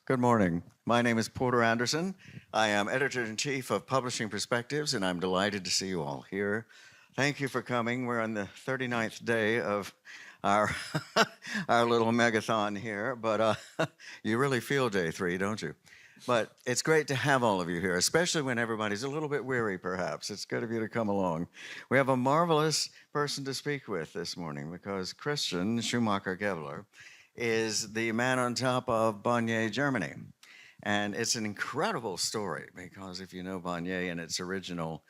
Good morning. My name is Porter Anderson. I am editor-in-chief of Publishing Perspectives, and I'm delighted to see you all here. Thank you for coming. We're on the 39th day of our our little megathon here, but you really feel day 3, don't you? But it's great to have all of you here, especially when everybody's a little bit weary, perhaps. It's good of you to come along. We have a marvelous person to speak with this morning because Christian Schumacher-Gebler is the man on top of Bonnier, Germany. And it's an incredible story because if you know Bonnier in its original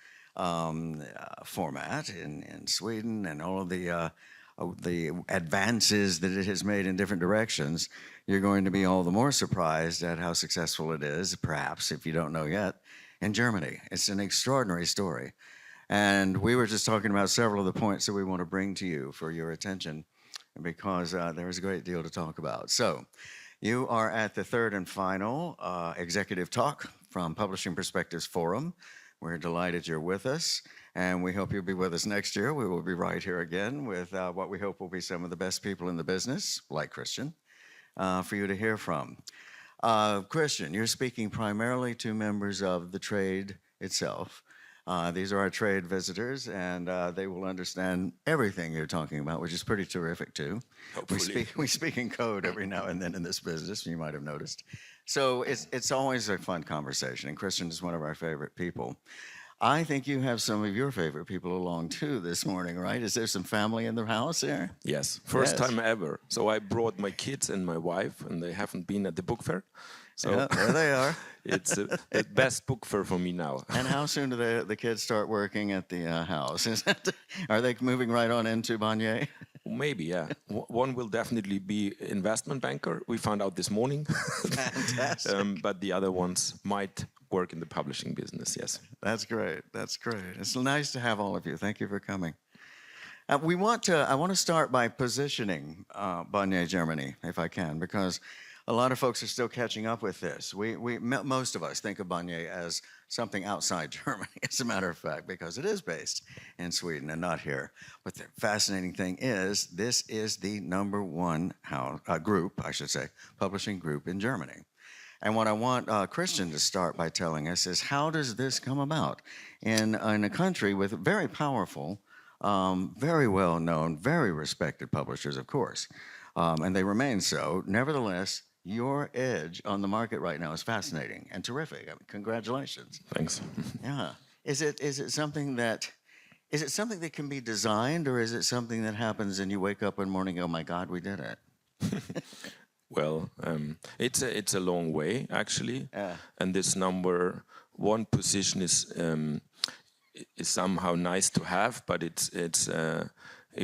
format in Sweden and all of the advances that it has made in different directions, you're going to be all the more surprised at how successful it is, perhaps, if you don't know yet, in Germany. It's an extraordinary story. And we were just talking about several of the points that we want to bring to you for your attention because there is a great deal to talk about. So you are at the third and final executive talk from Publishing Perspectives Forum. We're delighted you're with us, and we hope you'll be with us next year. We will be right here again with what we hope will be some of the best people in the business, like Christian, for you to hear from. Christian, you're speaking primarily to members of the trade itself. These are our trade visitors, and they will understand everything you're talking about, which is pretty terrific, too. Hopefully. We speak in code every now and then in this business, you might have noticed. So it's always a fun conversation, and Christian is one of our favorite people. I think you have some of your favorite people along, too, this morning, right? Is there some family in the house here? Yes, first Yes. time ever. So I brought my kids and my wife, and they haven't been at the book fair. So Yeah, there they are. it's the best book fair for me now. And how soon do the kids start working at the house? Are they moving right on into Bonnier? Maybe, yeah. One will definitely be investment banker. We found out this morning. Fantastic. But the other ones might work in the publishing business, yes. That's great. That's great. It's nice to have all of you. Thank you for coming. I want to start by positioning Bonnier, Germany, if I can, because a lot of folks are still catching up with this. Most of us think of Bonnier as something outside Germany, as a matter of fact, because it is based in Sweden and not here. But the fascinating thing is, this is the #1 publishing group in Germany. And what I want Christian to start by telling us is, how does this come about in a country with very powerful, very well-known, very respected publishers, of course, and they remain so. Nevertheless, your edge on the market right now is fascinating and terrific. I mean, congratulations. Thanks. Yeah. Is it something that can be designed, or is it something that happens and you wake up one morning, oh my God, we did it? Well, it's a long way, actually. Yeah. And this #1 position is somehow nice to have, but it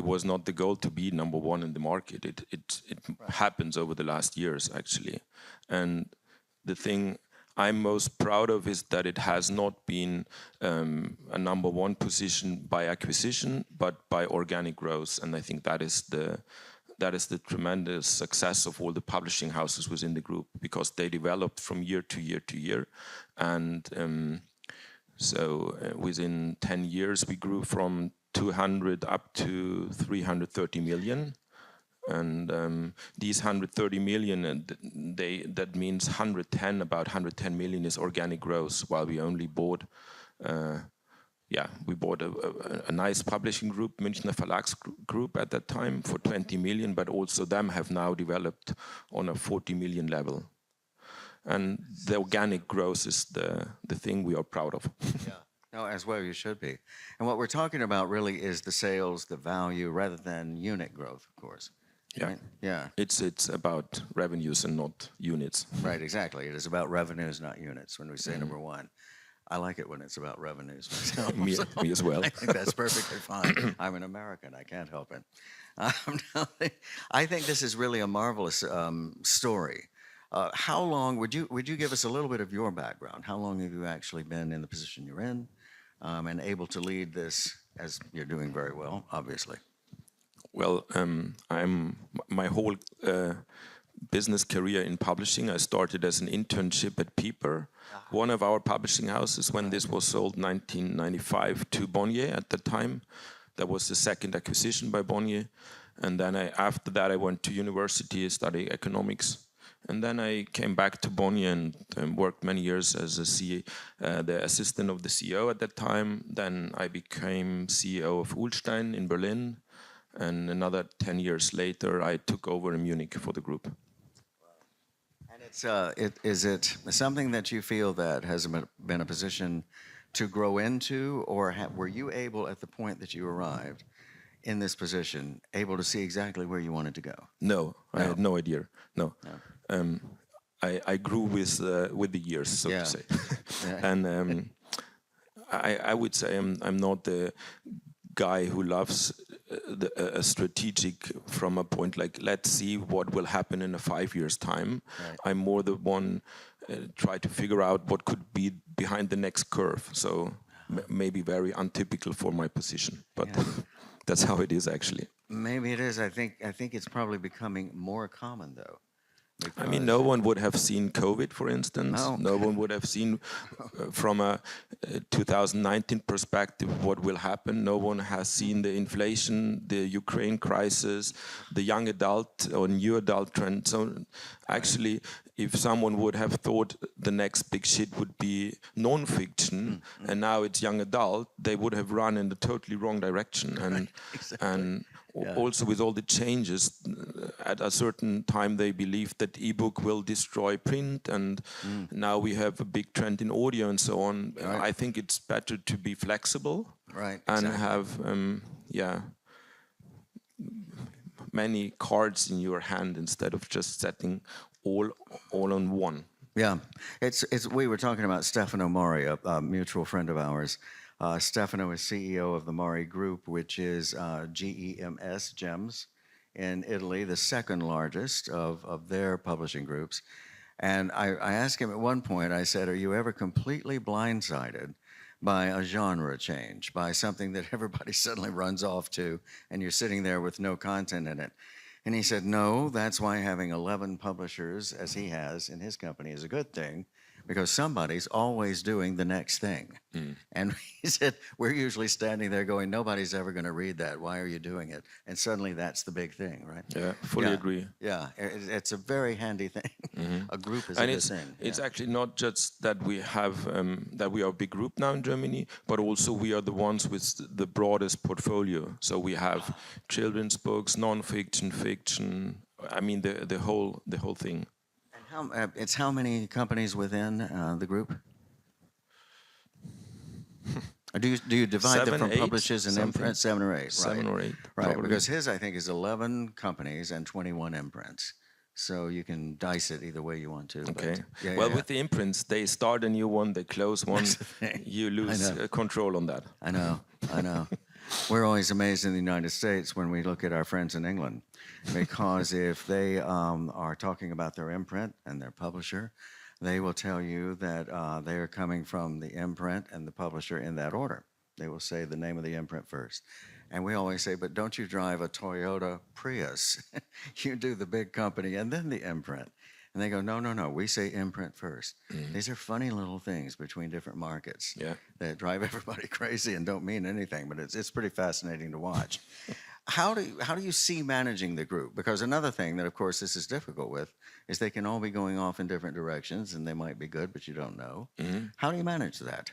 was not the goal to be #1 in the market. It happens over the last years, actually. And the thing I'm most proud of is that it has not been a #1 position by acquisition, but by organic growth. And I think that is the tremendous success of all the publishing houses within the group, because they developed from year to year to year. And so within 10 years, we grew from 200 up to 330 million. And these 130 million, that means about 110 million is organic growth, while we only bought we bought a nice publishing group, Münchner Verlagsgroup at that time, for 20 million, but also them have now developed on a 40 million level. And the organic growth is the thing we are proud of. Yeah. No, as well you should be. And what we're talking about really is the sales, the value, rather than unit growth, of course. Yeah. Right? Yeah. It's about revenues and not units. Right, exactly. It is about revenues, not units, when we say #1. I like it when it's about revenues myself. Me as well. I think that's perfectly fine. I'm an American. I can't help it. I think this is really a marvelous story. How long would you give us a little bit of your background? How long have you actually been in the position you're in, and able to lead this, as you're doing very well, obviously? Well, I'm my whole business career in publishing. I started as an internship at Pieper, one of our publishing houses, when this was sold 1995 to Bonnier at the time. That was the second acquisition by Bonnier. And then after that, I went to university, studying economics. And then I came back to Bonn and worked many years as the assistant of the CEO at that time. Then I became CEO of Ulstein in Berlin. And another 10 years later, I took over in Munich for the group. And is it something that you feel that has been a position to grow into, or were you able, at the point that you arrived in this position, able to see exactly where you wanted to go? No, I had no idea. No. No. I grew with the years, so to say. Yeah. And I would say I'm not the guy who loves a strategic from a point like, let's see what will happen in a 5 years time. Right. I'm more the one try to figure out what could be behind the next curve. So maybe very untypical for my position, but that's how it is actually. Maybe it is. I think it's probably becoming more common, though. I mean, no one would have seen COVID, for instance. No. No one would have seen from a 2019 perspective what will happen. No one has seen the inflation, the Ukraine crisis, the young adult or new adult trend. So actually, if someone would have thought the next big shit would be non-fiction, and now it's young adult, they would have run in the totally wrong direction. And and also with all the changes, at a certain time they believed that ebook will destroy print, and now we have a big trend in audio and so on. Right. I think it's better to be flexible, Right, and exactly. have many cards in your hand instead of just setting all on one. Yeah, we were talking about Stefano Mori, a mutual friend of ours. Stefano is CEO of the Mori Group, which is GEMS in Italy, the second largest of their publishing groups. And I asked him at one point, I said, are you ever completely blindsided by a genre change, by something that everybody suddenly runs off to, and you're sitting there with no content in it? And he said, no, that's why having 11 publishers, as he has in his company, is a good thing, because somebody's always doing the next thing. And he said, we're usually standing there going, nobody's ever going to read that. Why are you doing it? And suddenly that's the big thing, right? Yeah, fully agree. Yeah, it's a very handy thing. A group is And a good thing. it's actually not just that we have that we are a big group now in Germany, but also we are the ones with the broadest portfolio. So we have children's books, non-fiction, fiction. I mean the whole thing. And it's how many companies within the group? Or do you divide them 7, from 8, publishers and something. imprints? 7 or 8, 7 right? or 8, Right, probably. because his, I think, is 11 companies and 21 imprints. So you can dice it either way you want to. Okay. But, Well, with the imprints, they start a new one, they close one. You lose control on that. I know. We're always amazed in the United States when we look at our friends in England, because if they are talking about their imprint and their publisher, they will tell you that they are coming from the imprint and the publisher in that order. They will say the name of the imprint first. And we always say, but don't you drive a Toyota Prius? You do the big company and then the imprint. And they go, no, we say imprint first. These are funny little things between different markets that drive everybody crazy and don't mean anything, but it's pretty fascinating to watch. How do you see managing the group? Because another thing that, of course, this is difficult with is they can all be going off in different directions, and they might be good, but you don't know. How do you manage that?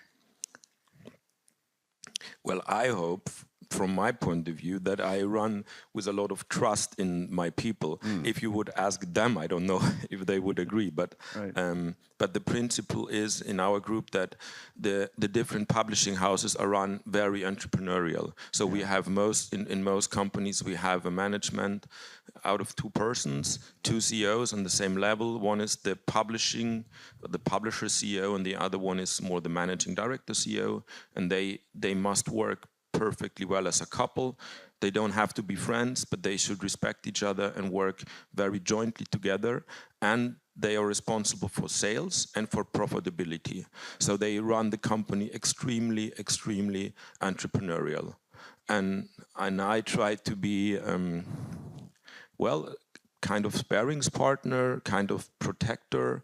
Well, I hope, from my point of view, that I run with a lot of trust in my people. If you would ask them, I don't know if they would agree, but the principle is in our group that the different publishing houses are run very entrepreneurial. So we have in most companies we have a management out of 2 persons, 2 CEOs on the same level. One is the publisher CEO, and the other one is more the managing director CEO, and they must work perfectly well as a couple. They don't have to be friends, but they should respect each other and work very jointly together. And they are responsible for sales and for profitability. So they run the company extremely, extremely entrepreneurial. And I try to be, kind of sparings partner, kind of protector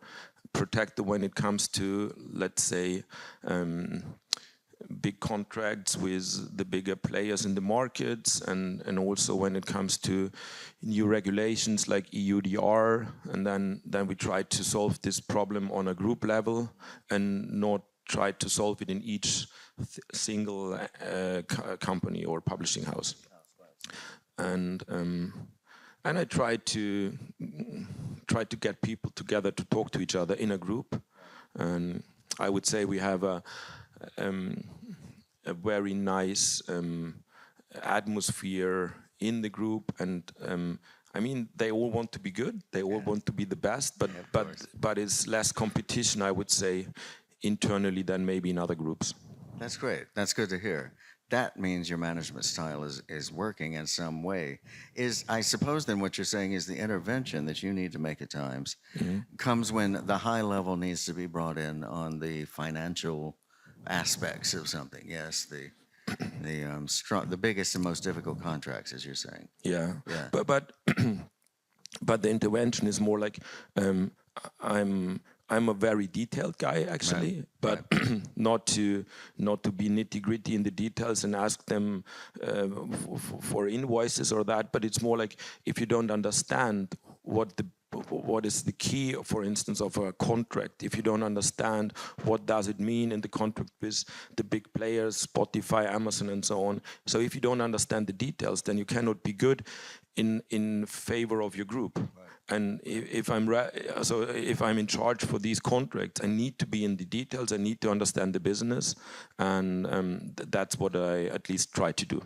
when it comes to, let's say, big contracts with the bigger players in the markets, and also when it comes to new regulations like EUDR, and then we try to solve this problem on a group level and not try to solve it in each single company or publishing house. And I try to get people together to talk to each other in a group. And I would say we have a very nice atmosphere in the group, and I mean, they all want to be good. They all want to be the best, but it's less competition, I would say, internally than maybe in other groups. That's great. That's good to hear. That means your management style is working in some way. I suppose then what you're saying is the intervention that you need to make at times comes when the high level needs to be brought in on the financial aspects of something. Yes, the biggest and most difficult contracts, as you're saying. Yeah. But the intervention is more like I'm a very detailed guy, actually, but not to be nitty-gritty in the details and ask them for invoices or that. But it's more like, if you don't understand what is the key, for instance, of a contract, if you don't understand what does it mean in the contract with the big players, Spotify, Amazon, and so on. So if you don't understand the details, then you cannot be good in favor of your group. Right. And if I'm in charge for these contracts, I need to be in the details. I need to understand the business, and that's what I at least try to do.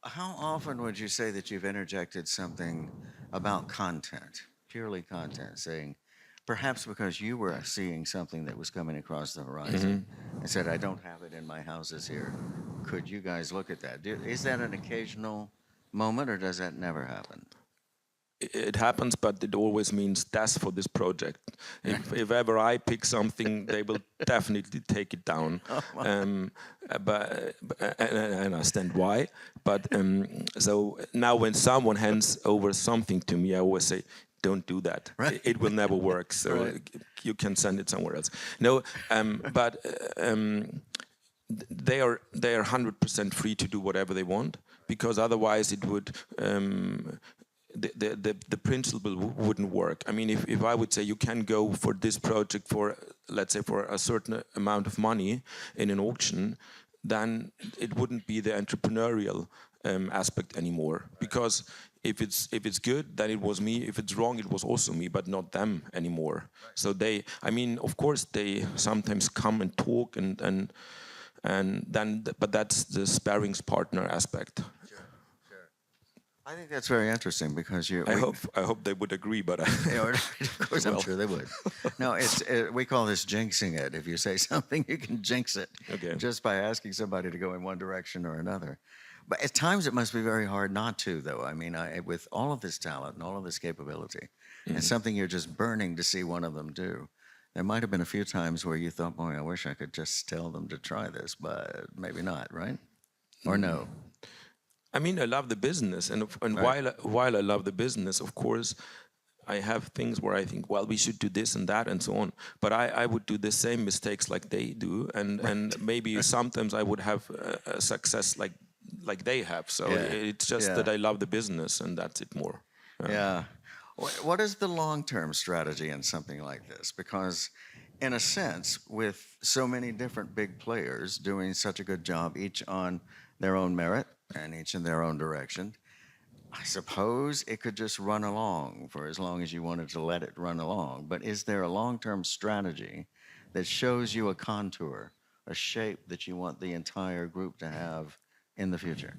How often would you say that you've interjected something about content, purely content, saying, perhaps because you were seeing something that was coming across the horizon, and said, I don't have it in my houses here. Could you guys look at that? Is that an occasional moment, or does that never happen? It happens, but it always means that's for this project. If ever I pick something, they will definitely take it down. But I understand why. But so now when someone hands over something to me, I always say, don't do that. Right. It will never work. So you can send it somewhere else. No, but they are 100% free to do whatever they want, because otherwise it would. The principle wouldn't work. I mean, if I would say you can go for this project for, let's say, for a certain amount of money in an auction, then it wouldn't be the entrepreneurial aspect anymore. Because if it's good, then it was me. If it's wrong, it was also me, but not them anymore. So I mean, of course, they sometimes come and talk and then, but that's the sparrings partner aspect. I think that's very interesting, because I hope they would agree, but of course I'm sure they would. No, we call this jinxing it. If you say something, you can jinx it, just by asking somebody to go in one direction or another. But at times it must be very hard not to, though. I mean, with all of this talent and all of this capability, it's something you're just burning to see one of them do. There might have been a few times where you thought, boy, I wish I could just tell them to try this, but maybe not, right? Or no? I mean, I love the business, and while I love the business, of course, I have things where I think, well, we should do this and that and so on. But I would do the same mistakes like they do, and maybe sometimes I would have a success like they have. So it's just that I love the business, and that's it more. Yeah. What is the long-term strategy in something like this? Because in a sense, with so many different big players doing such a good job, each on their own merit and each in their own direction, I suppose it could just run along for as long as you wanted to let it run along. But is there a long-term strategy that shows you a contour, a shape that you want the entire group to have in the future?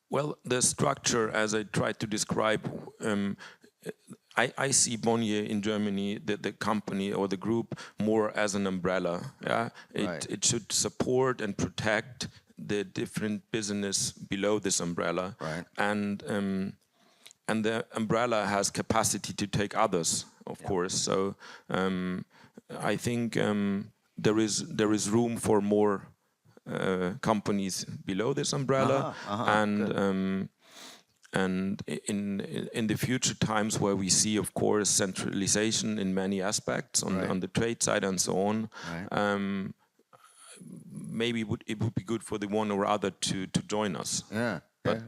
Well, the structure, as I tried to describe, I see Bonnier in Germany, the company or the group, more as an umbrella. Yeah, it should support and protect the different business below this umbrella, and the umbrella has capacity to take others, of course. So I think there is room for more companies below this umbrella, and in the future times where we see, of course, centralization in many aspects on the trade side and so on. maybe it would be good for the one or other to join us. Yeah. But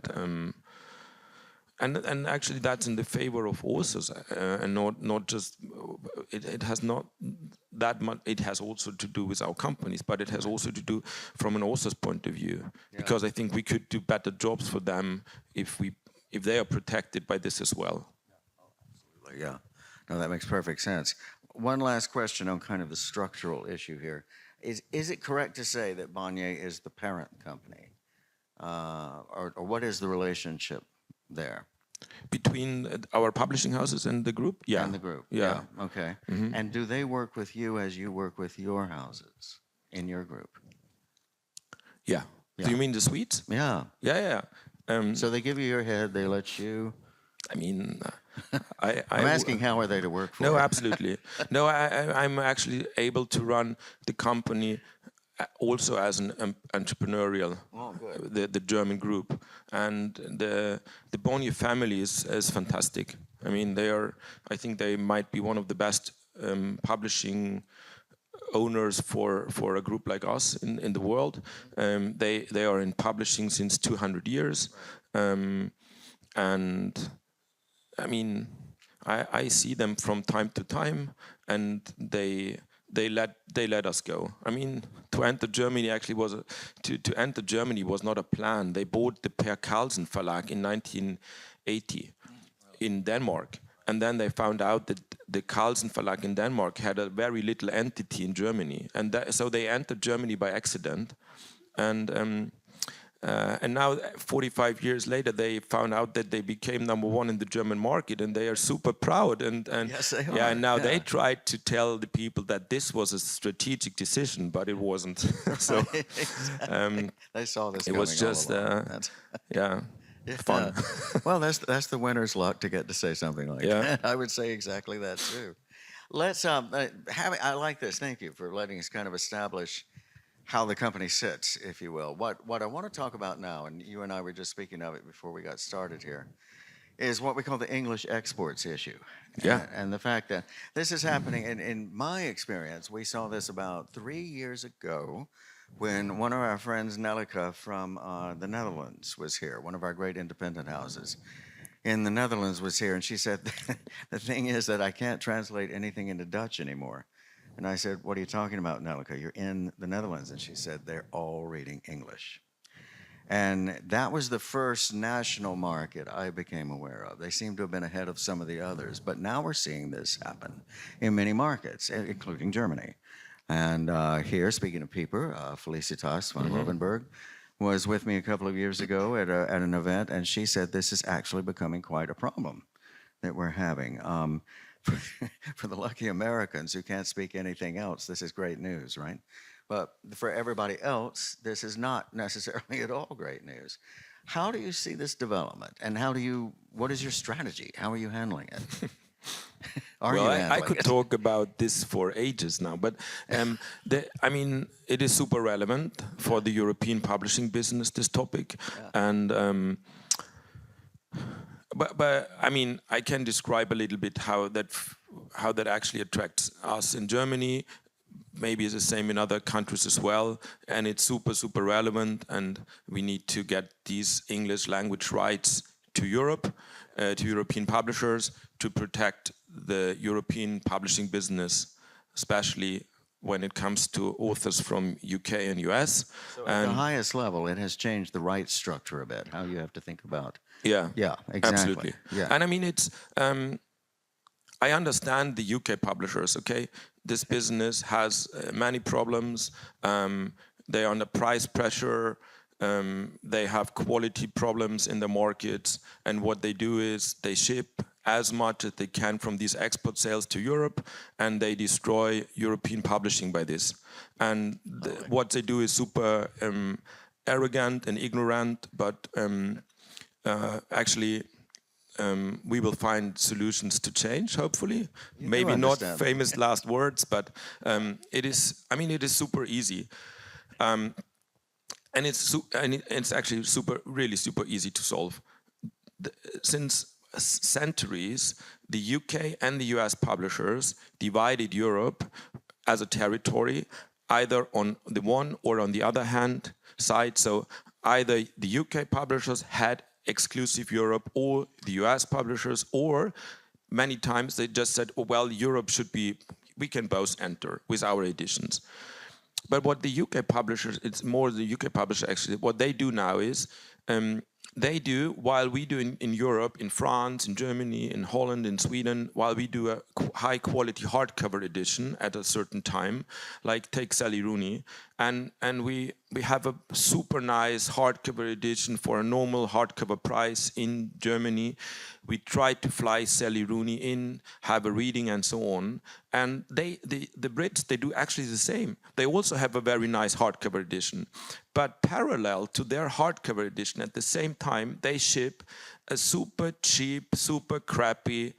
and actually that's in the favor of authors, and not just it has not that much. It has also to do with our companies, but it has also to do from an author's point of view, because I think we could do better jobs for them if they are protected by this as well. Yeah. No, that makes perfect sense. One last question on kind of the structural issue here. Is it correct to say that Bonnier is the parent company? Or what is the relationship there? Between our publishing houses and the group? Yeah. And the group? Yeah. Okay. And do they work with you as you work with your houses in your group? Yeah. Do you mean the suites? Yeah. Yeah. So they give you your head, they let you... I mean, I'm asking how are they to work for? No, absolutely. No, I'm actually able to run the company also as an entrepreneurial, the German group, and the Bonnier family is fantastic. I mean, I think they might be one of the best publishing owners for a group like us in the world. They are in publishing since 200 years, and I mean, I see them from time to time, and they let us go. I mean, to enter Germany to enter Germany was not a plan. They bought the Per Carlsen Verlag in 1980 in Denmark, and then they found out that the Carlsen Verlag in Denmark had a very little entity in Germany, and so they entered Germany by accident, and now 45 years later they found out that they became #1 in the German market, and they are super proud, and yes, they are. Yeah, and now they tried to tell the people that this was a strategic decision, but it wasn't. So they saw this. It was just yeah. Fun. Well, that's the winner's luck to get to say something like that. I would say exactly that too. Let's I like this. Thank you for letting us kind of establish how the company sits, if you will. What I want to talk about now, and you and I were just speaking of it before we got started here, is what we call the English exports issue. Yeah. And the fact that this is happening, in my experience, we saw this about 3 years ago when one of our friends, Nelleke from the Netherlands, was here, one of our great independent houses in the Netherlands was here, and she said, the thing is that I can't translate anything into Dutch anymore. And I said, what are you talking about, Nelleke? You're in the Netherlands. And she said, they're all reading English. And that was the first national market I became aware of. They seem to have been ahead of some of the others. But now we're seeing this happen in many markets, including Germany. And here, speaking of Pieper, Felicitas van Hovenberg was with me a couple of years ago at an event, and she said this is actually becoming quite a problem that we're having. For the lucky Americans who can't speak anything else, this is great news, right? But for everybody else, this is not necessarily at all great news. How do you see this development, and what is your strategy? How are you handling it? I could talk about this for ages now, but I mean, it is super relevant for the European publishing business, this topic, and but I mean, I can describe a little bit how that actually attracts us in Germany. Maybe it's the same in other countries as well, and it's super relevant, and we need to get these English language rights to Europe, to European publishers, to protect the European publishing business, especially when it comes to authors from UK and US. So at the highest level, it has changed the rights structure a bit, how you have to think about. Yeah, exactly. Absolutely. Yeah. And I mean, it's I understand the UK publishers, okay? This business has many problems. They are under price pressure. They have quality problems in the markets. And what they do is they ship as much as they can from these export sales to Europe, and they destroy European publishing by this. And what they do is super arrogant and ignorant, but actually we will find solutions to change, hopefully. Maybe not famous last words, but it is super easy. And it's actually really super easy to solve. Since centuries, the UK and the US publishers divided Europe as a territory, either on the one or on the other hand side. So either the UK publishers had exclusive Europe, or the US publishers, or many times they just said, oh, well, Europe should be, we can both enter with our editions. But what the UK publishers, it's more the UK publisher actually, what they do now is, they do, while we do in Europe, in France, in Germany, in Holland, in Sweden, while we do a high quality hardcover edition at a certain time, like take Sally Rooney, and we have a super nice hardcover edition for a normal hardcover price in Germany. We try to fly Sally Rooney in, have a reading and so on. And the Brits, they do actually the same. They also have a very nice hardcover edition. But parallel to their hardcover edition, at the same time, they ship a super cheap, super crappy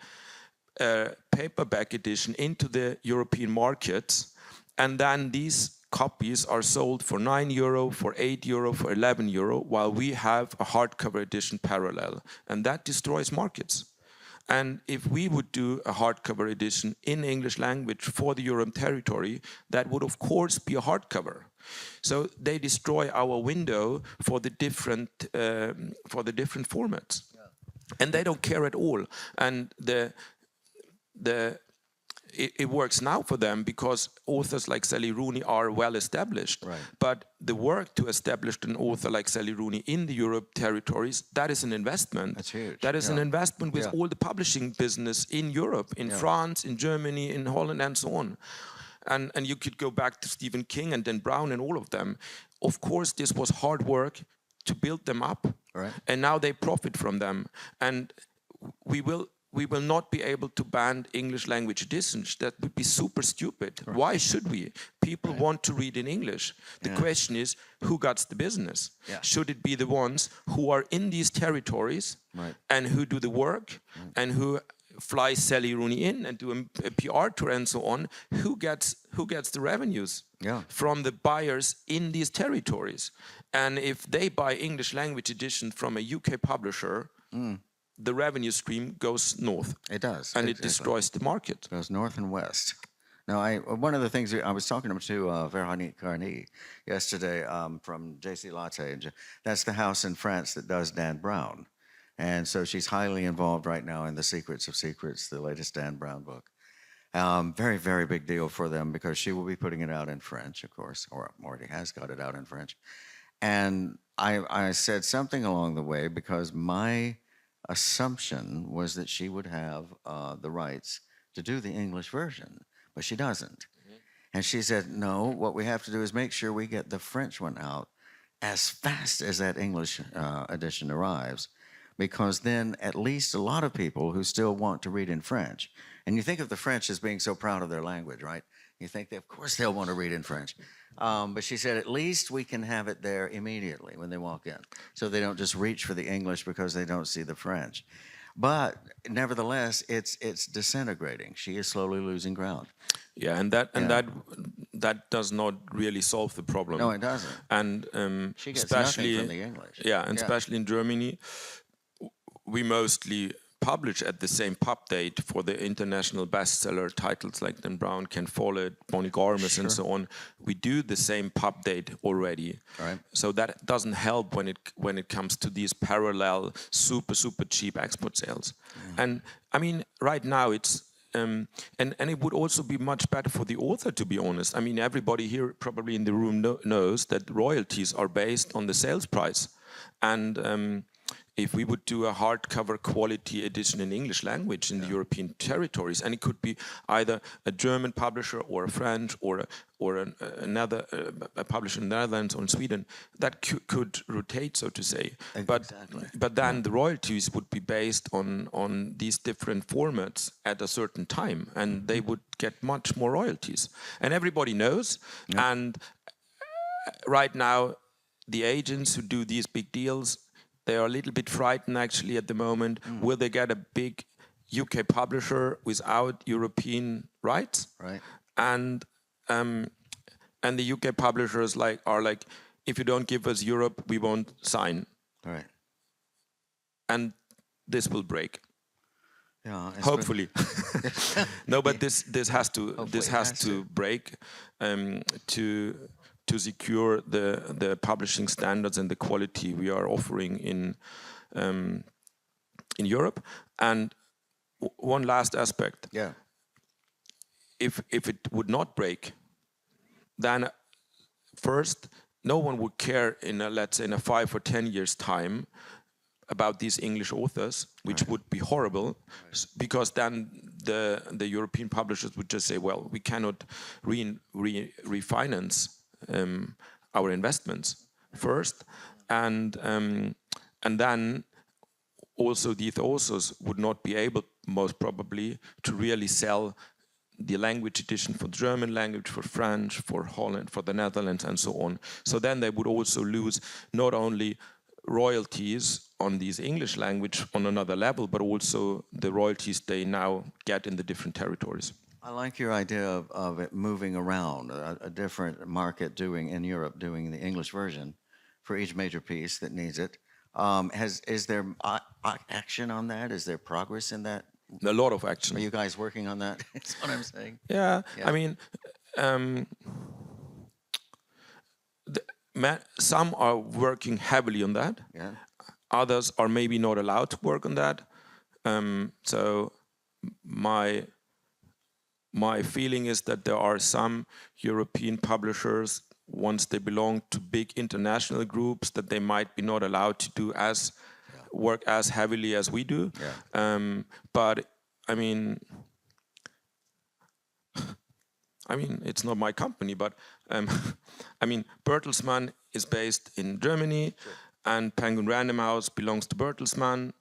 paperback edition into the European markets. And then these copies are sold for €9, for €8, for €11, while we have a hardcover edition parallel. And that destroys markets. And if we would do a hardcover edition in English language for the Europe territory, that would of course be a hardcover. So they destroy our window for the different formats, and they don't care at all. And it works now for them because authors like Sally Rooney are well established. Right. But the work to establish an author like Sally Rooney in the Europe territories, that is an investment. That's huge. That is an investment with all the publishing business in Europe, in France, in Germany, in Holland, and so on. And you could go back to Stephen King and Dan Brown and all of them. Of course, this was hard work to build them up, right. And now they profit from them. And we will not be able to ban English language editions. That would be super stupid. Right. Why should we? People want to read in English. The question is, who gets the business? Yeah. Should it be the ones who are in these territories and who do the work and who fly Sally Rooney in and do a PR tour and so on? Who gets the revenues from the buyers in these territories? And if they buy English language edition from a UK publisher, the revenue stream goes north. It does. And it destroys the market. It goes north and west. Now, one of the things I was talking to Veronique Carney yesterday from JC Latte. That's the house in France that does Dan Brown. And so she's highly involved right now in The Secrets of Secrets, the latest Dan Brown book. Very, very big deal for them because she will be putting it out in French, of course, or already has got it out in French. And I said something along the way because my assumption was that she would have the rights to do the English version, but she doesn't. And she said, no, what we have to do is make sure we get the French one out as fast as that English edition arrives, because then at least a lot of people who still want to read in French, and you think of the French as being so proud of their language, right? You think that, of course, they'll want to read in French. But she said, at least we can have it there immediately when they walk in, so they don't just reach for the English because they don't see the French. But nevertheless, it's disintegrating. She is slowly losing ground. Yeah, and that does not really solve the problem. No, it doesn't. And she gets especially nothing from the English. Yeah, and especially in Germany, we mostly publish at the same pub date for the international bestseller titles like Dan Brown, Ken Follett, Bonnie Garmus, and so on. We do the same pub date already, so that doesn't help when it comes to these parallel super cheap export sales. And I mean, right now it's and it would also be much better for the author, to be honest. I mean, everybody here probably in the room knows that royalties are based on the sales price, and if we would do a hardcover quality edition in English language in the European territories, and it could be either a German publisher or a French or another publisher in the Netherlands or in Sweden, that could rotate, so to say. But then the royalties would be based on these different formats at a certain time, and they would get much more royalties. And everybody knows, and right now, the agents who do these big deals, they are a little bit frightened actually at the moment. Will they get a big UK publisher without European rights? Right. And the UK publishers are like, if you don't give us Europe, we won't sign. Right. And this will break. Yeah, Hopefully. No, but this has Hopefully it has to break to secure the publishing standards and the quality we are offering in Europe. And one last aspect. Yeah. If it would not break, then first no one would care let's say in a 5 or 10 years time about these English authors, which would be horrible, because then the European publishers would just say, well, we cannot refinance our investments first, and then also these authors would not be able, most probably, to really sell the language edition for German language, for French, for Holland, for the Netherlands, and so on. So then they would also lose not only royalties on these English language on another level, but also the royalties they now get in the different territories. I like your idea of it moving around, a different market in Europe doing the English version for each major piece that needs it. Is there action on that? Is there progress in that? A lot of action. Are you guys working on that? That's what I'm saying. Yeah. I mean, some are working heavily on that. Yeah. Others are maybe not allowed to work on that. So my feeling is that there are some European publishers, once they belong to big international groups, that they might be not allowed to do work as heavily as we do. Yeah. But I mean, it's not my company, but I mean, Bertelsmann is based in Germany, and Penguin Random House belongs to Bertelsmann,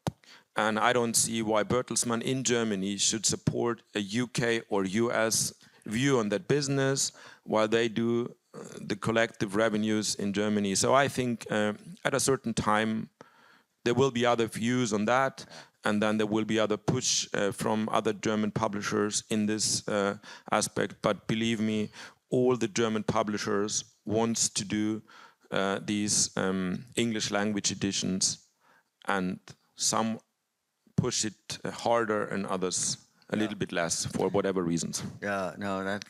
and I don't see why Bertelsmann in Germany should support a UK or US view on that business while they do the collective revenues in Germany. So I think at a certain time there will be other views on that, and then there will be other push from other German publishers in this aspect. But believe me, all the German publishers wants to do these English language editions, and some push it harder and others a little bit less for whatever reasons. Yeah, no, that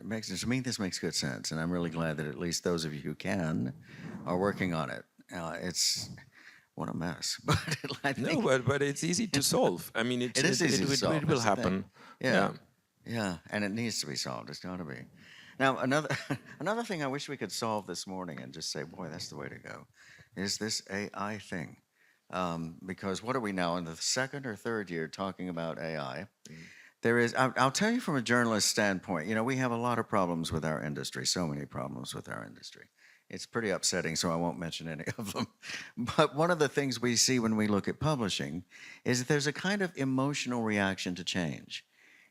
makes, to me, this makes good sense, and I'm really glad that at least those of you who can are working on it. It's what a mess, but I think but it's easy to solve. I mean, it is easy to solve. It will happen. Yeah, and it needs to be solved. It's got to be. Now, another thing I wish we could solve this morning and just say, boy, that's the way to go, is this AI thing. Because what are we now in the second or third year talking about AI? There is, I'll tell you from a journalist standpoint, we have a lot of problems with our industry, so many problems with our industry. It's pretty upsetting, so I won't mention any of them. But one of the things we see when we look at publishing is that there's a kind of emotional reaction to change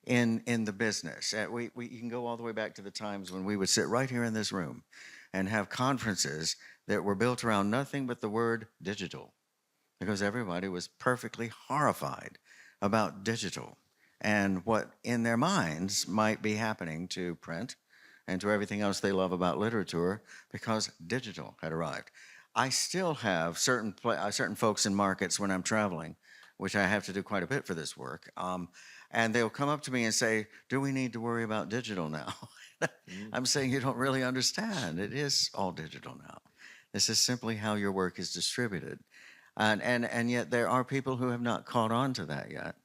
in the business. You can go all the way back to the times when we would sit right here in this room and have conferences that were built around nothing but the word digital, because everybody was perfectly horrified about digital and what in their minds might be happening to print and to everything else they love about literature, because digital had arrived. I still have certain folks in markets when I'm traveling, which I have to do quite a bit for this work, and they'll come up to me and say, do we need to worry about digital now? I'm saying, you don't really understand. It is all digital now. This is simply how your work is distributed. And yet there are people who have not caught on to that yet.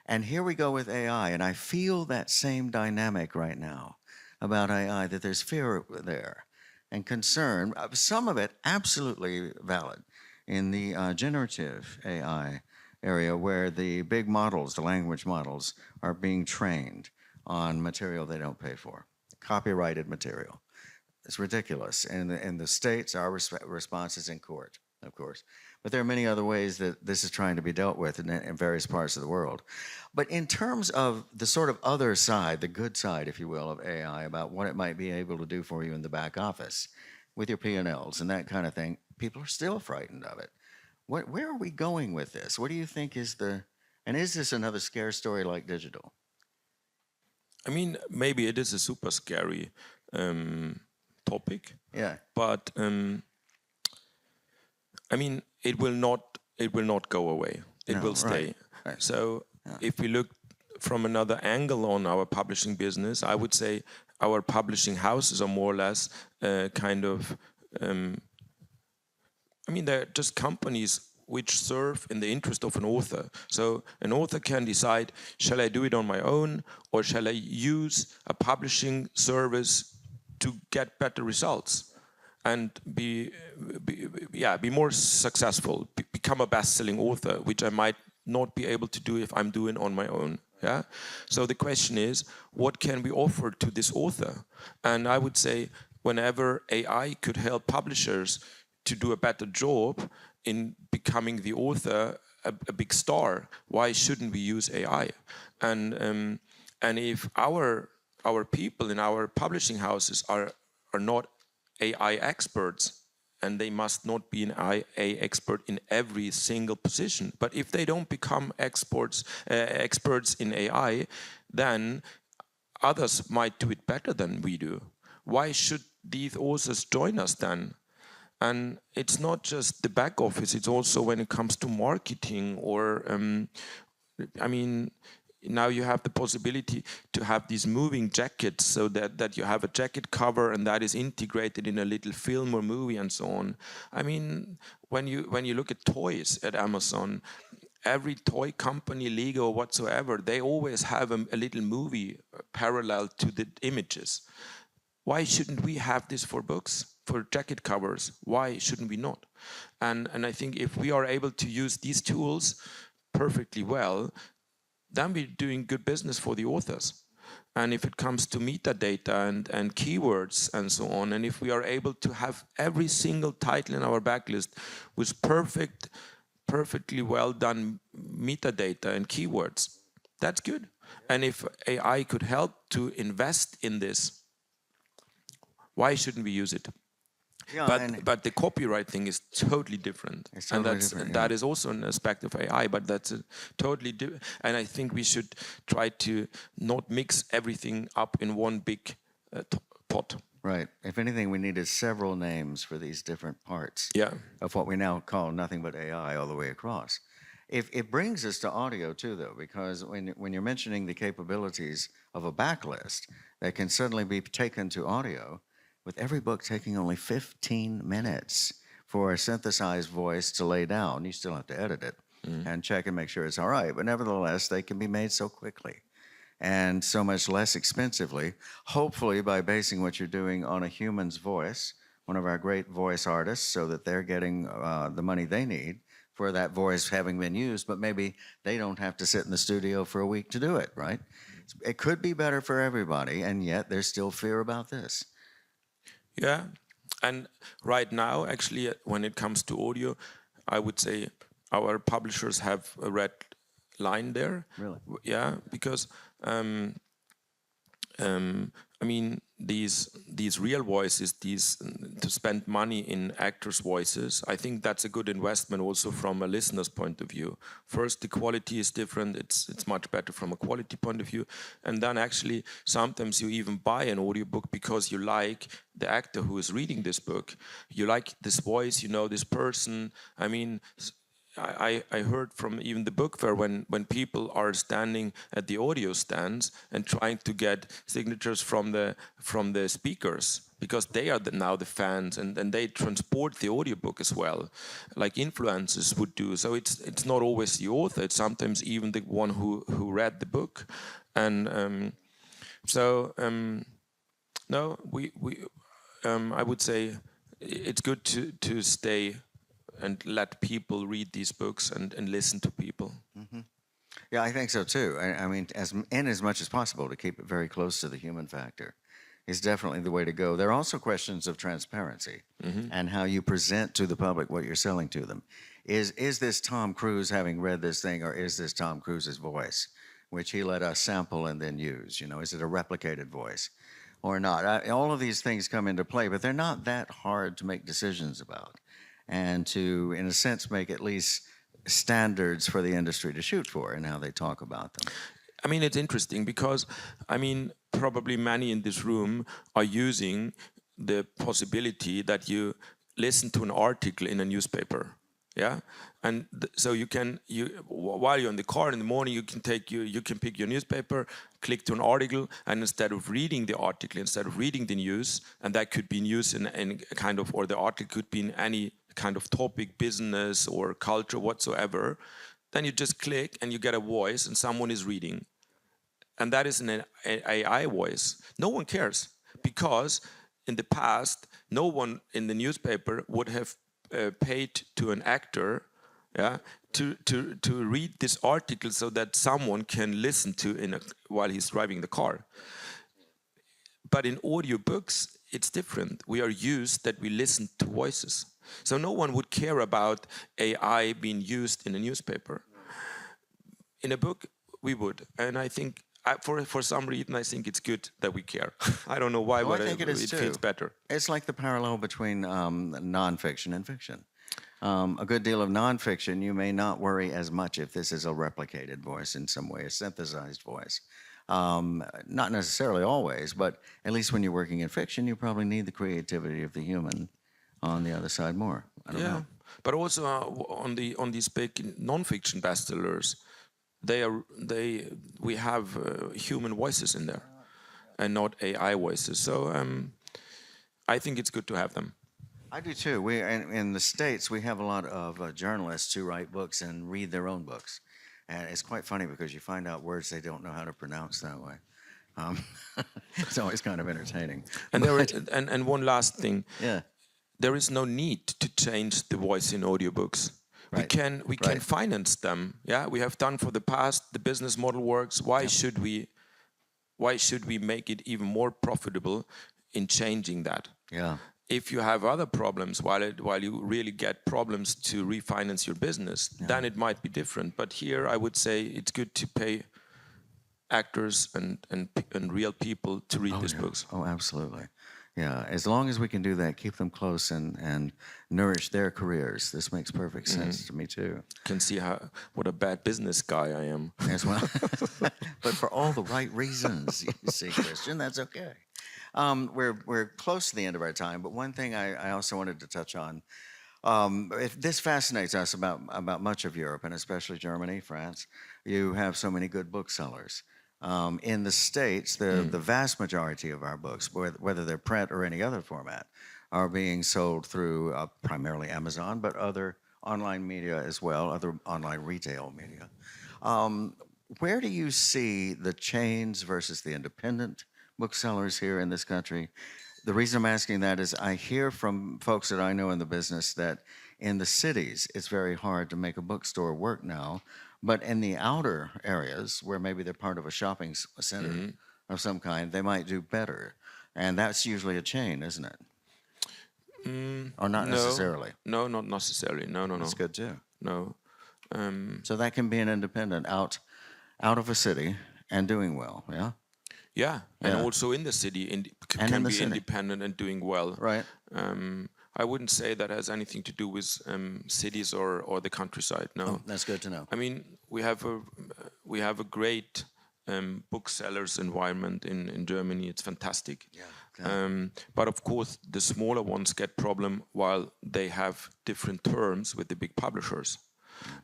And here we go with AI, and I feel that same dynamic right now about AI, that there's fear there and concern, some of it absolutely valid in the generative AI area, where the big models, the language models, are being trained on material they don't pay for, copyrighted material. It's ridiculous. In the States, our response is in court, of course. But there are many other ways that this is trying to be dealt with in various parts of the world. But in terms of the sort of other side, the good side, if you will, of AI, about what it might be able to do for you in the back office with your P&Ls and that kind of thing, people are still frightened of it. Where are we going with this? What do you think is and is this another scare story like digital? I mean, maybe it is a super scary topic. Yeah. But I mean, it will not go away. It will stay. Right. So if we look from another angle on our publishing business, I would say our publishing houses are more or less kind of, they're just companies which serve in the interest of an author. So an author can decide, shall I do it on my own, or shall I use a publishing service to get better results and be more successful, become a best-selling author, which I might not be able to do if I'm doing on my own. Yeah. So the question is, what can we offer to this author? And I would say, whenever AI could help publishers to do a better job in becoming the author a big star, why shouldn't we use AI? And if our people in our publishing houses are not AI experts, and they must not be an AI expert in every single position. But if they don't become experts in AI, then others might do it better than we do. Why should these authors join us then? And it's not just the back office, it's also when it comes to marketing or, now you have the possibility to have these moving jackets, so that you have a jacket cover and that is integrated in a little film or movie and so on. I mean, when you look at toys at Amazon, every toy company, Lego or whatsoever, they always have a little movie parallel to the images. Why shouldn't we have this for books, for jacket covers? Why shouldn't we not? And I think if we are able to use these tools perfectly well, then we're doing good business for the authors. And if it comes to metadata and keywords and so on, and if we are able to have every single title in our backlist with perfectly well done metadata and keywords, that's good. And if AI could help to invest in this, why shouldn't we use it? Yeah, but the copyright thing is totally different. It's totally different, yeah. That is also an aspect of AI, but that's a totally different. And I think we should try to not mix everything up in one big pot. Right. If anything, we needed several names for these different parts of what we now call nothing but AI all the way across. It brings us to audio too, though, because when you're mentioning the capabilities of a backlist that can suddenly be taken to audio, with every book taking only 15 minutes for a synthesized voice to lay down. You still have to edit it and check and make sure it's all right. But nevertheless, they can be made so quickly and so much less expensively, hopefully by basing what you're doing on a human's voice, one of our great voice artists, so that they're getting the money they need for that voice having been used, but maybe they don't have to sit in the studio for a week to do it, right? It could be better for everybody, and yet there's still fear about this. Yeah, and right now, actually, when it comes to audio, I would say our publishers have a red line there. Really? Yeah, because these real voices, to spend money in actors' voices, I think that's a good investment also from a listener's point of view. First, the quality is different; it's much better from a quality point of view, and then actually sometimes you even buy an audiobook because you like the actor who is reading this book, you like this voice, you know this person. I mean, I heard from even the book fair when people are standing at the audio stands and trying to get signatures from the speakers, because they are now the fans, and they transport the audiobook as well, like influencers would do. So it's not always the author, it's sometimes even the one who read the book. And no, I would say it's good to stay and let people read these books and listen to people. Mm-hmm. Yeah, I think so too. I mean, as much as possible, to keep it very close to the human factor is definitely the way to go. There are also questions of transparency and how you present to the public what you're selling to them. Is this Tom Cruise having read this thing, or is this Tom Cruise's voice, which he let us sample and then use? You know, is it a replicated voice or not? All of these things come into play, but they're not that hard to make decisions about, and to, in a sense, make at least standards for the industry to shoot for and how they talk about them. I mean, it's interesting because, probably many in this room are using the possibility that you listen to an article in a newspaper. Yeah, and so while you're in the car in the morning, you can pick your newspaper, click to an article, and instead of reading the article, instead of reading the news, and that could be news in a kind of, or the article could be in any kind of topic, business or culture whatsoever, then you just click and you get a voice and someone is reading, and that is an AI voice. No one cares, because in the past, no one in the newspaper would have paid to an actor, yeah, to read this article so that someone can listen to while he's driving the car. But in audiobooks, it's different. We are used that we listen to voices. So no one would care about AI being used in a newspaper. In a book, we would. And I think, for some reason, I think it's good that we care. I don't know why, Well, but I think it is too. feels better. It's like the parallel between nonfiction and fiction. A good deal of nonfiction, you may not worry as much if this is a replicated voice in some way, a synthesized voice. Not necessarily always, but at least when you're working in fiction, you probably need the creativity of the human on the other side more. I don't know. But also on these big nonfiction bestsellers, we have human voices in there, and not AI voices. So I think it's good to have them. I do too. In the States, we have a lot of journalists who write books and read their own books. And it's quite funny because you find out words they don't know how to pronounce that way. It's always kind of entertaining. And one last thing. Yeah. There is no need to change the voice in audiobooks. Right. We can finance them. Yeah, we have done for the past. The business model works. Why should we make it even more profitable in changing that? Yeah. If you have other problems, while you really get problems to refinance your business, then it might be different. But here, I would say it's good to pay actors and real people to read these books. Oh, absolutely. Yeah, as long as we can do that, keep them close and nourish their careers. This makes perfect sense to me too. Can see what a bad business guy I am. As well, but for all the right reasons, you see, Christian. That's okay. We're close to the end of our time, but one thing I also wanted to touch on. This fascinates us about much of Europe, and especially Germany, France. You have so many good booksellers. In the States, the vast majority of our books, whether they're print or any other format, are being sold through primarily Amazon, but other online media as well, other online retail media. Where do you see the chains versus the independent booksellers here in this country? The reason I'm asking that is I hear from folks that I know in the business that in the cities, it's very hard to make a bookstore work now. But in the outer areas, where maybe they're part of a shopping center of some kind, they might do better. And that's usually a chain, isn't it? Or not necessarily? No, not necessarily. No. That's good too. No. So that can be an independent out of a city and doing well, yeah? Yeah, and also in the city, can be independent and doing well. Right. I wouldn't say that has anything to do with cities or the countryside. No, oh, that's good to know. I mean, we have a great booksellers environment in Germany. It's fantastic. Yeah. But of course, the smaller ones get problem while they have different terms with the big publishers,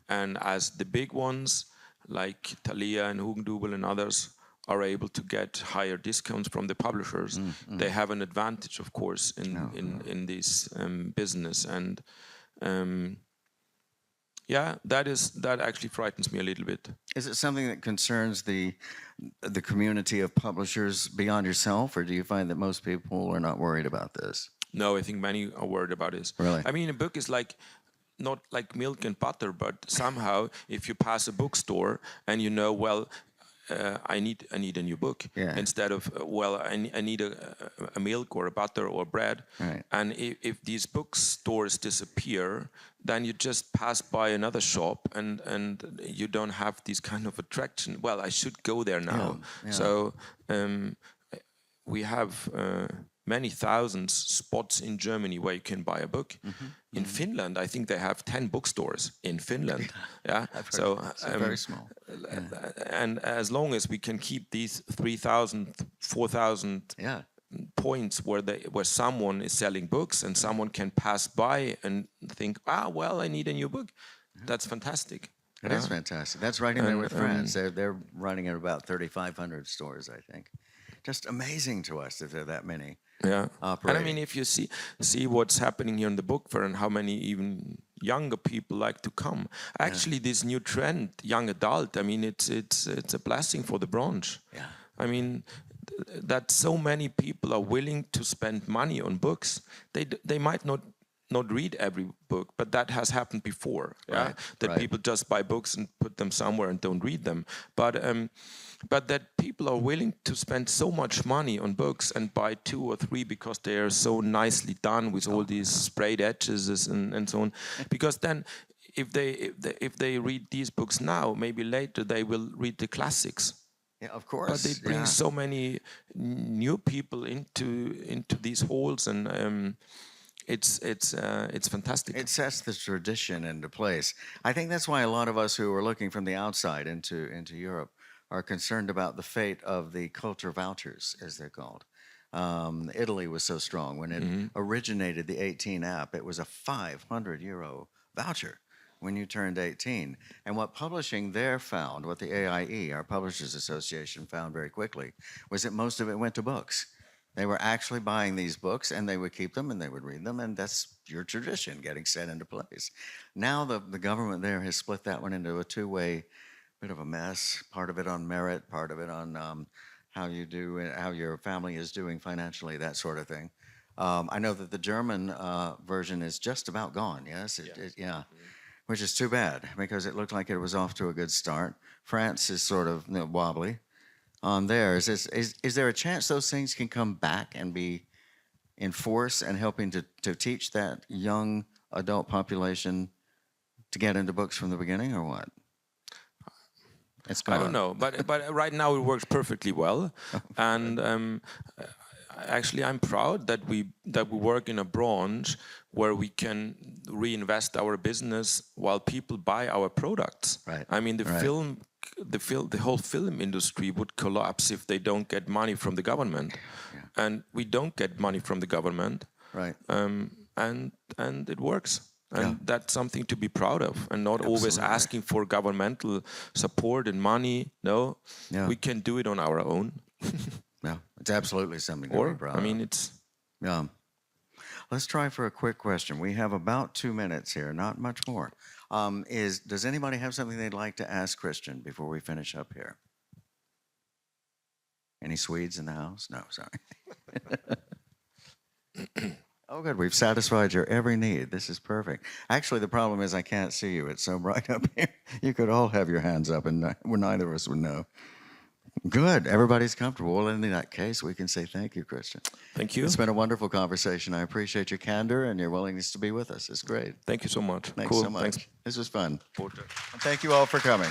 and as the big ones like Thalia and Hugendubel and others are able to get higher discounts from the publishers, they have an advantage, of course, in this business. And that actually frightens me a little bit. Is it something that concerns the community of publishers beyond yourself, or do you find that most people are not worried about this? No, I think many are worried about this. Really? I mean, a book is not like milk and butter, but somehow if you pass a bookstore and you know, well, I need a new book, instead of I need a milk or a butter or bread. Right. And if these bookstores disappear, then you just pass by another shop and you don't have this kind of attraction. Well, I should go there now. Yeah. So we have many thousands spots in Germany where you can buy a book. In Finland, I think they have 10 bookstores in Finland. Yeah, so very small. And as long as we can keep these 3,000, 4,000 points where someone is selling books and someone can pass by and think, well, I need a new book. That's fantastic. It is fantastic. That's right in there with France. They're running at about 3,500 stores, I think. Just amazing to us that there are that many. Yeah, operating. and I mean, if you see what's happening here in the book fair and how many even younger people like to come, actually, this new trend, young adult, I mean, it's a blessing for the branch. Yeah. I mean, that so many people are willing to spend money on books. They might not read every book, but that has happened before. Yeah, right, that right. people just buy books and put them somewhere and don't read them. But that people are willing to spend so much money on books and buy 2 or 3 because they are so nicely done with all these sprayed edges and so on. Because then, if they read these books now, maybe later they will read the classics. Yeah, of course. But it brings so many new people into these halls, and it's fantastic. It sets the tradition into place. I think that's why a lot of us who are looking from the outside into Europe are concerned about the fate of the culture vouchers, as they're called. Italy was so strong. When it originated, the 18 app, it was a €500 voucher when you turned 18. And what publishing there found, what the AIE, our Publishers Association, found very quickly, was that most of it went to books. They were actually buying these books, and they would keep them, and they would read them, and that's your tradition getting set into place. Now the government there has split that one into a two-way bit of a mess, part of it on merit, part of it on how your family is doing financially, that sort of thing. I know that the German version is just about gone, yes? Yeah. Which is too bad, because it looked like it was off to a good start. France is sort of wobbly on theirs. Is there a chance those things can come back and be in force and helping to teach that young adult population to get into books from the beginning, or what? It's gone. I don't know, but right now it works perfectly well, and actually I'm proud that we work in a branch where we can reinvest our business while people buy our products. Right. I mean, the whole film industry would collapse if they don't get money from the government, and we don't get money from the government. Right. And it works. And that's something to be proud of, and not always asking for governmental support and money. No, we can do it on our own. Yeah, it's absolutely something to be proud of. I mean, it's... Yeah. Let's try for a quick question. We have about 2 minutes here, not much more. Does anybody have something they'd like to ask Christian before we finish up here? Any Swedes in the house? No, sorry. Oh, good. We've satisfied your every need. This is perfect. Actually, the problem is I can't see you. It's so bright up here. You could all have your hands up, and neither of us would know. Good. Everybody's comfortable. Well, in that case, we can say thank you, Christian. Thank you. It's been a wonderful conversation. I appreciate your candor and your willingness to be with us. It's great. Thank you so much. Thanks cool. so much. Thanks. This was fun. And thank you all for coming.